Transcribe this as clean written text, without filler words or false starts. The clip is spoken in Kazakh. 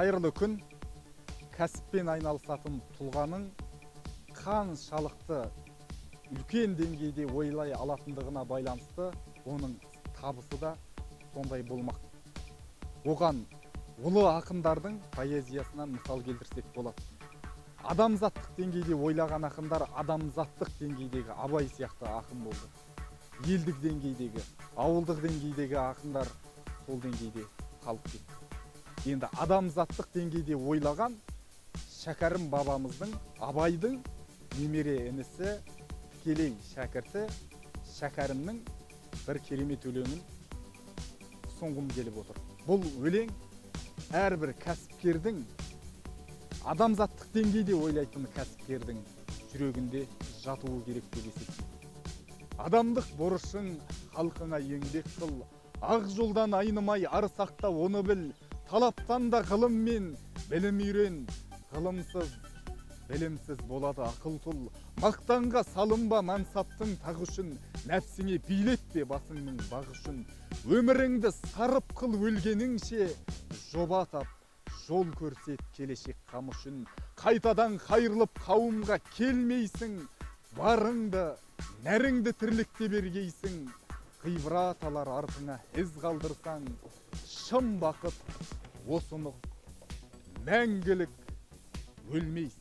Қайырлы күн. Кәсіппен айналысатын тұлғаның қаншалықты үлкен деңгейде ойлай алатындығына байланысты оның табысы да сондай болмақ. Оған ұлы ақындардың поэзиясынан мысал келтірсек болады. Адамзаттық деңгейде ойлаған ақындар адамзаттық деңгейдегі Абай сияқты ақын болды. Елдік деңгейдегі, ауылдық деңгейдегі ақындар сол деңгейде қалып кетті. Енді адамзаттық деңгейде ойлаған Шәкәрім бабамыздың, Абайдың немере інісі, тікелей шәкірті Шәкәрімнің бір керемет өлеңін ұсынғым келіп отыр. Бұл өлең әрбір кәсіпкердің, адамзаттық деңгейде ойлайтын кәсіпкердің жүрегінде жатуы керек деп есептеймін. Адамдық борышың халқыңа еңбек қыл, ақ жолдан айнымай ар сақта оны біл, талаптан да ғылым мен білім үйрен, ғылымсыз, білімсіз болады ақыл тұл, мақтанға салынба мансаптың тағы үшін, нәпсіңе билетпе басыңның бағы үшін, өміріңді сарып қыл өлгеніңше, жоба тап, жол көрсет келешек қамы үшін, қайтадан қайырлып қауымға келмейсің, барыңды, нәріңді тірлікте бергейсің, ғибрат алар артыңа із қалдырсаң, шын бақыт осыны мәңгілік өлмейсің.